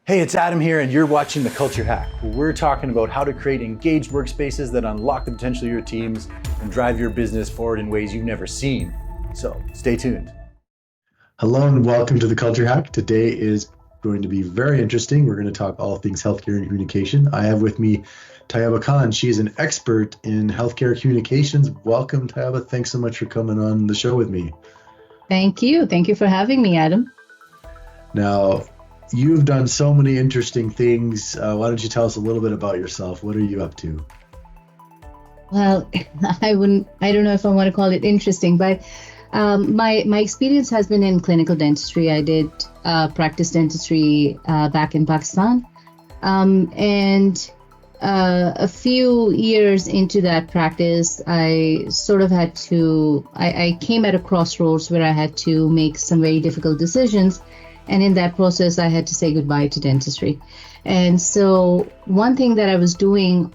Hey, it's Adam here, and you're watching The Culture Hack, where we're talking about how to create engaged workspaces that unlock the potential of your teams and drive your business forward in ways you've never seen. So stay tuned. Hello and welcome to The Culture Hack. Today is going to be very interesting. We're going to talk all things healthcare and communication. I have with me Tayaba Khan. She's an expert in healthcare communications. Welcome, Tayaba. Thanks so much for coming on the show with me. Thank you. Thank you for having me, Adam. Now, you've done so many interesting things. Why don't you tell us a little bit about yourself? What are you up to? Well, I don't know if I want to call it interesting, but my experience has been in clinical dentistry. I did practice dentistry back in Pakistan. And a few years into that practice, I came at a crossroads where I had to make some very difficult decisions. And in that process, I had to say goodbye to dentistry. And so one thing that I was doing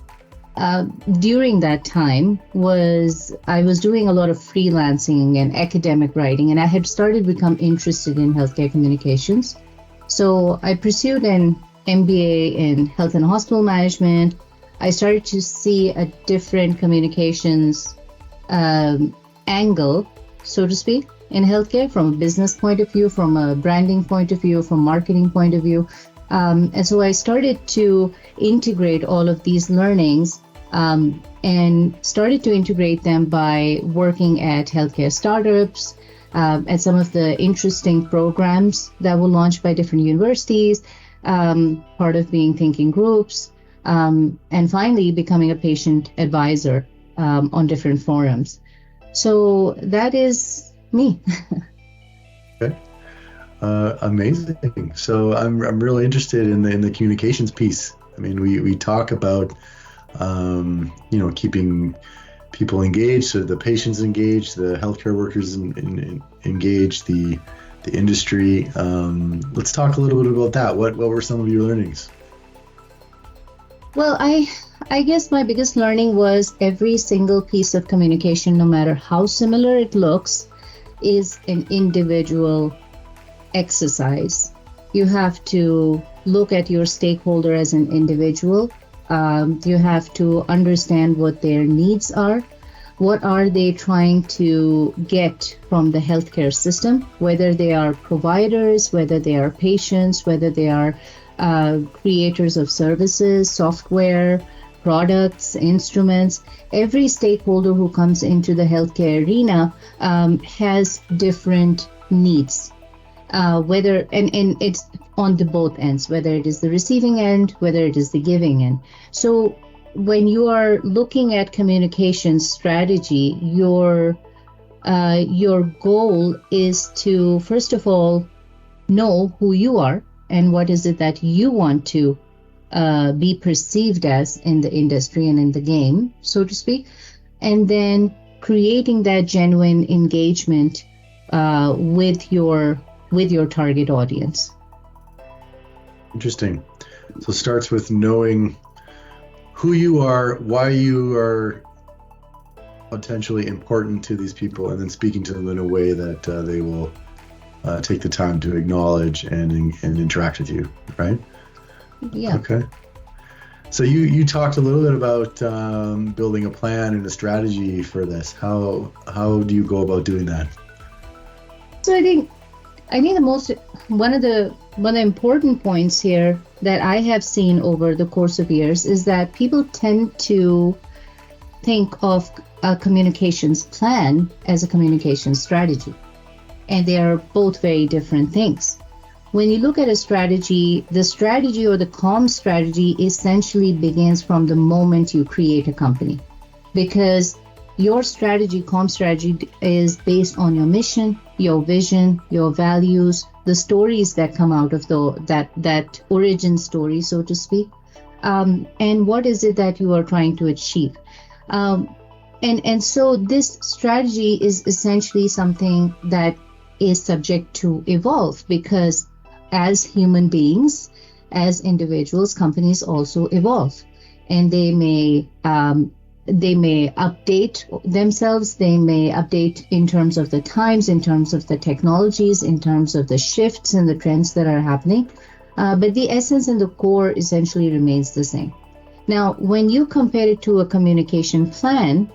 during that time was I was doing a lot of freelancing and academic writing, and I had started to become interested in healthcare communications. So I pursued an MBA in health and hospital management. I started to see a different communications angle, so to speak, in healthcare, from a business point of view, from a branding point of view, from marketing point of view. And so I started to integrate all of these learnings and started to integrate them by working at healthcare startups, at some of the interesting programs that were launched by different universities, part of being thinking groups, and finally becoming a patient advisor on different forums. So that is me. Okay. Amazing. So I'm really interested in the communications piece. I mean, we talk about keeping people engaged, so the patients engaged, the healthcare workers engaged, the industry. Let's talk a little bit about that. What were some of your learnings? Well, I guess my biggest learning was every single piece of communication, no matter how similar it looks, is an individual exercise. You have to look at your stakeholder as an individual. You have to understand what their needs are. What are they trying to get from the healthcare system, whether they are providers, whether they are patients, whether they are creators of services, software, products, instruments. Every stakeholder who comes into the healthcare arena has different needs, whether and it's on the both ends, whether it is the receiving end, whether it is the giving end. So when you are looking at communication strategy, your goal is to, first of all, know who you are and what is it that you want to be perceived as in the industry and in the game, so to speak, and then creating that genuine engagement with your target audience. Interesting. So it starts with knowing who you are, why you are potentially important to these people, and then speaking to them in a way that they will take the time to acknowledge and interact with you, right? Yeah. Okay. So you talked a little bit about building a plan and a strategy for this. How do you go about doing that? So I think one of the important points here that I have seen over the course of years is that people tend to think of a communications plan as a communication strategy, and they are both very different things. When you look at a strategy, the strategy or the comm strategy essentially begins from the moment you create a company, because your comm strategy is based on your mission, your vision, your values, the stories that come out of that origin story, so to speak, and what is it that you are trying to achieve. And so this strategy is essentially something that is subject to evolve, because as human beings, as individuals, companies also evolve, and they may update themselves. They may update in terms of the times, in terms of the technologies, in terms of the shifts and the trends that are happening. but the essence and the core essentially remains the same. Now, when you compare it to a communication plan,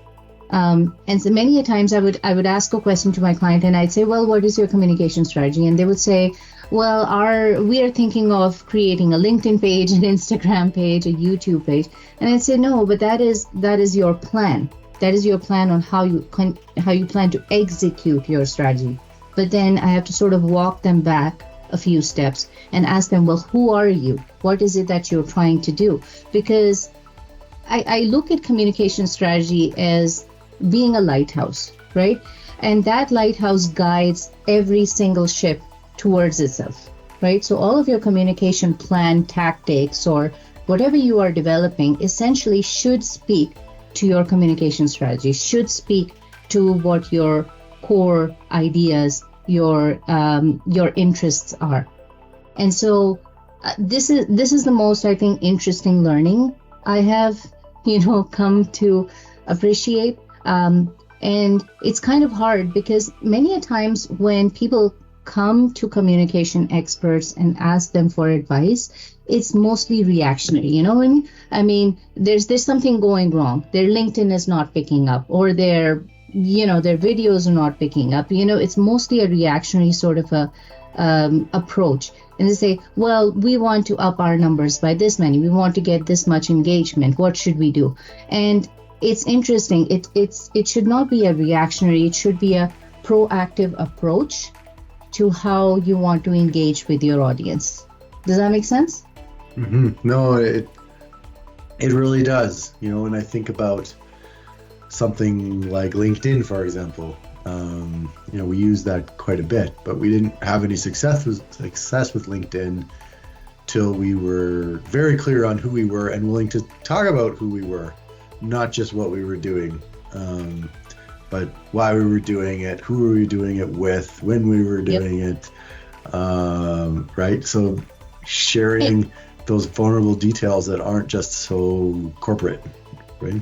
and so many a times I would ask a question to my client and I'd say, well, what is your communication strategy? And they would say, well, we are thinking of creating a LinkedIn page, an Instagram page, a YouTube page. And I'd say, no, but that is your plan. That is your plan on how you plan to execute your strategy. But then I have to sort of walk them back a few steps and ask them, well, who are you? What is it that you're trying to do? Because I look at communication strategy as being a lighthouse, right? And that lighthouse guides every single ship towards itself, right? So all of your communication plan, tactics, or whatever you are developing essentially should speak to your communication strategy, should speak to what your core ideas, your interests are. And so this is the most, I think, interesting learning I have, come to appreciate. And it's kind of hard because many a times when people come to communication experts and ask them for advice, it's mostly reactionary. There's something going wrong. Their LinkedIn is not picking up, or their videos are not picking up. It's mostly a reactionary sort of a approach. And they say, well, we want to up our numbers by this many. We want to get this much engagement. What should we do? And it's interesting. It should not be a reactionary. It should be a proactive approach to how you want to engage with your audience. Does that make sense? Mm-hmm. No, it really does. When I think about something like LinkedIn, for example, we use that quite a bit, but we didn't have any success with LinkedIn till we were very clear on who we were and willing to talk about who we were, not just what we were doing, but why we were doing it, who we were doing it with, when we were doing it, right? So sharing those vulnerable details that aren't just so corporate, right?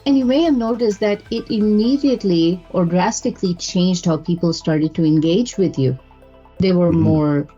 And you may have noticed that it immediately or drastically changed how people started to engage with you. They were more,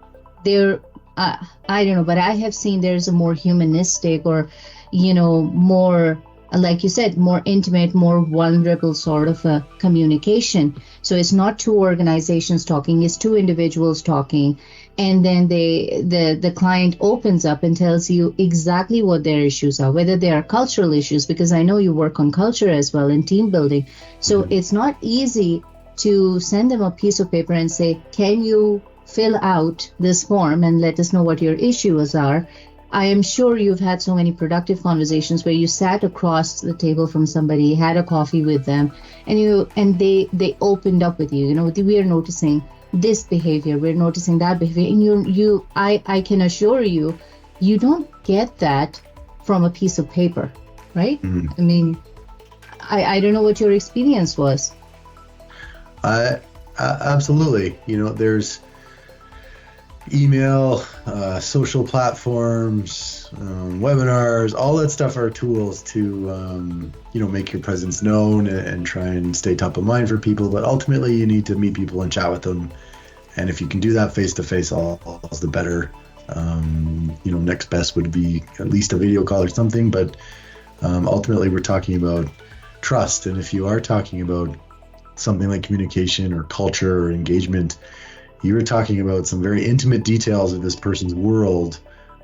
I don't know, but I have seen there's a more humanistic or, more, like you said, more intimate, more vulnerable sort of a communication. So it's not two organizations talking, it's two individuals talking. And then the client opens up and tells you exactly what their issues are, whether they are cultural issues, because I know you work on culture as well in team building. So it's not easy to send them a piece of paper and say, can you fill out this form and let us know what your issues are? I am sure you've had so many productive conversations where you sat across the table from somebody, had a coffee with them, and they opened up with you. We are noticing this behavior, we're noticing that behavior, and I can assure you, you don't get that from a piece of paper, right? I don't know what your experience was. Absolutely. There's email, social platforms, webinars, all that stuff are tools to, make your presence known and try and stay top of mind for people. But ultimately, you need to meet people and chat with them. And if you can do that face to face, all the better. Next best would be at least a video call or something. But ultimately, we're talking about trust. And if you are talking about something like communication or culture or engagement, you were talking about some very intimate details of this person's world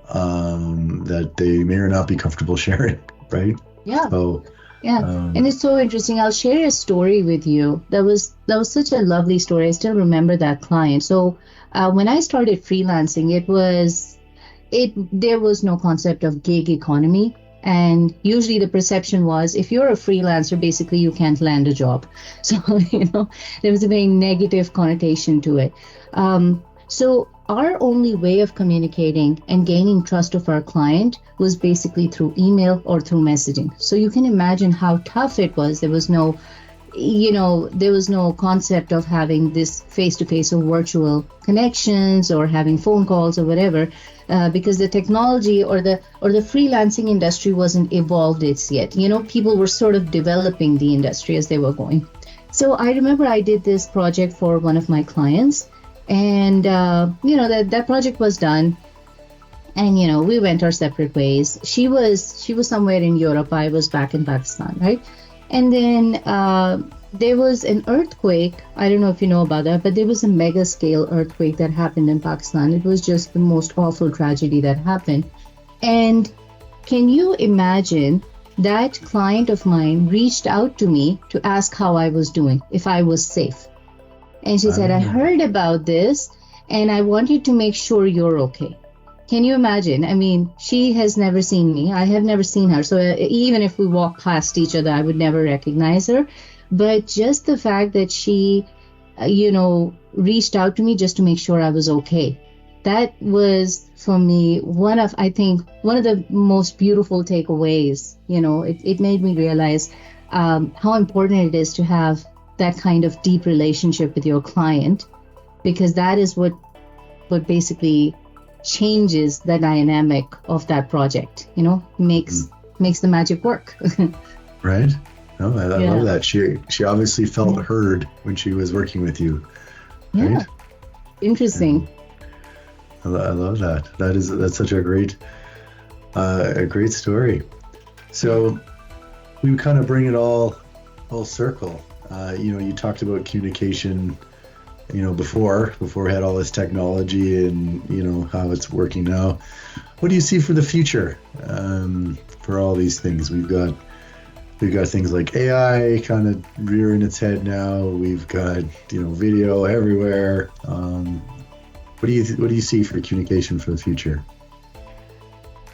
that they may or not be comfortable sharing, right? Yeah. So, and it's so interesting. I'll share a story with you. That was such a lovely story. I still remember that client. So when I started freelancing, there was no concept of gig economy. And usually the perception was, if you're a freelancer, basically you can't land a job. So, there was a very negative connotation to it. So our only way of communicating and gaining trust of our client was basically through email or through messaging. So you can imagine how tough it was. There was no concept of having this face-to-face or virtual connections or having phone calls or whatever, because the technology or the freelancing industry wasn't evolved yet. People were sort of developing the industry as they were going. So I remember I did this project for one of my clients, and that project was done. And we went our separate ways. She was somewhere in Europe, I was back in Pakistan, right? And then there was an earthquake. I don't know if you know about that, but there was a mega scale earthquake that happened in Pakistan. It was just the most awful tragedy that happened. And can you imagine, that client of mine reached out to me to ask how I was doing, if I was safe. And she said, I heard about this and I want you to make sure you're okay. Can you imagine? I mean, she has never seen me. I have never seen her. So even if we walk past each other, I would never recognize her. But just the fact that she, reached out to me just to make sure I was okay. That was, for me, one of the most beautiful takeaways. It made me realize how important it is to have that kind of deep relationship with your client, because that is what basically changes the dynamic of that project, makes the magic work. Right? No, I love that. She obviously felt heard when she was working with you. Right? Yeah. Interesting. I love that. That's such a great story. So we kind of bring it all circle. You talked about communication, before we had all this technology and, how it's working now. What do you see for the future for all these things? We've got things like AI kind of rearing its head now. We've got, video everywhere. What do you see for communication for the future?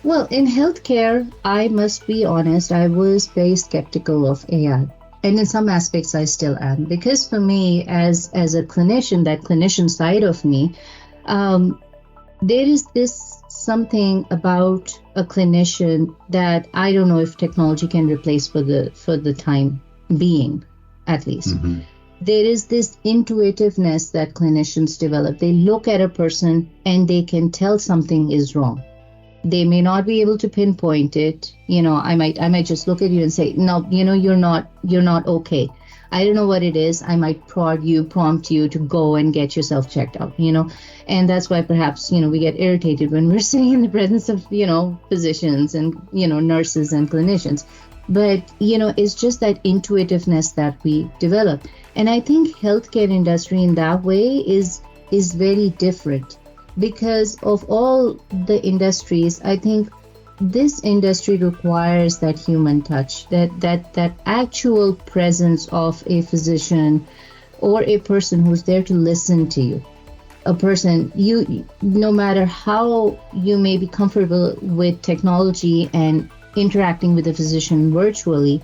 Well, in healthcare, I must be honest, I was very skeptical of AI. And in some aspects, I still am. Because for me, as a clinician, that clinician side of me, there is this something about a clinician that I don't know if technology can replace for the time being, at least. Mm-hmm. There is this intuitiveness that clinicians develop. They look at a person and they can tell something is wrong. They may not be able to pinpoint it. I might just look at you and say, no, you're not okay. I don't know what it is. I might prompt you to go and get yourself checked out, and that's why perhaps, we get irritated when we're sitting in the presence of, physicians and, nurses and clinicians. But, it's just that intuitiveness that we develop. And I think healthcare industry in that way is very different. Because of all the industries, I think this industry requires that human touch, that actual presence of a physician or a person who's there to listen to you. A person, no matter how you may be comfortable with technology and interacting with a physician virtually,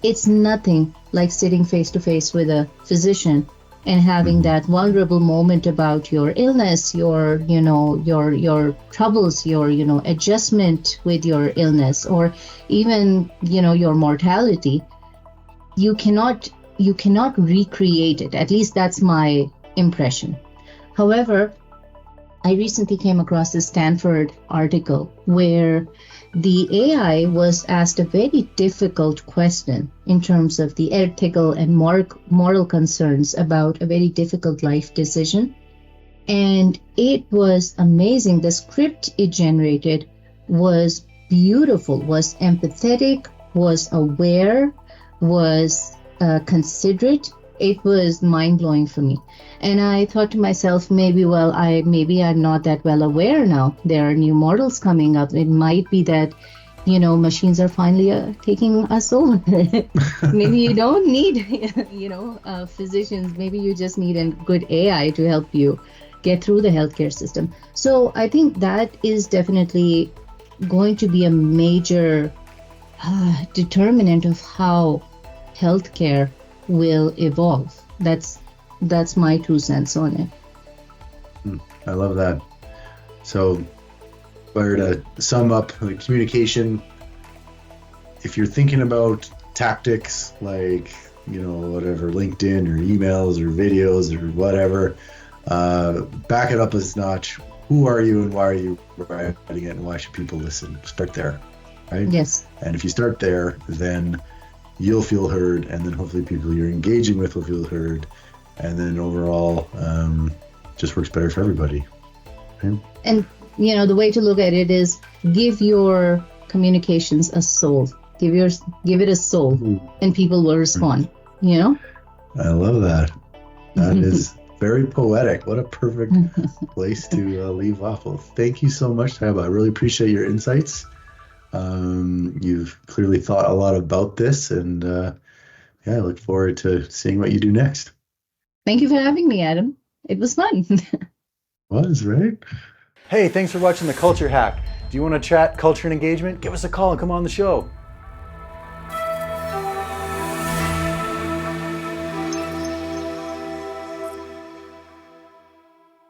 it's nothing like sitting face to face with a physician and having that vulnerable moment about your illness, your troubles, your, adjustment with your illness, or even, your mortality. You cannot recreate it. At least that's my impression. However, I recently came across this Stanford article where the AI was asked a very difficult question in terms of the ethical and moral concerns about a very difficult life decision. And it was amazing. The script it generated was beautiful, was empathetic, was aware, was considerate. It was mind-blowing for me. And I thought to myself, maybe I'm not that well aware now. There are new models coming up. It might be that, machines are finally taking us over. Maybe you don't need, physicians. Maybe you just need a good AI to help you get through the healthcare system. So I think that is definitely going to be a major determinant of how healthcare will evolve. That's my 2 cents on it. I love that. So, if I were to sum up the communication, if you're thinking about tactics like, whatever, LinkedIn or emails or videos or whatever, back it up a notch. Who are you and why are you writing it and why should people listen? Start there, right? Yes. And if you start there, then you'll feel heard, and then hopefully people you're engaging with will feel heard, and then overall just works better for everybody. Right? And the way to look at it is give your communications a soul. Give it a soul, and people will respond. I love that. That is very poetic. What a perfect place to leave off. Well, thank you so much, Tayaba. I really appreciate your insights. You've clearly thought a lot about this, and I look forward to seeing what you do next. Thank you for having me, Adam. It was fun. Was, right? Hey, thanks for watching The Culture Hack. Do you want to chat culture and engagement? Give us a call and come on the show.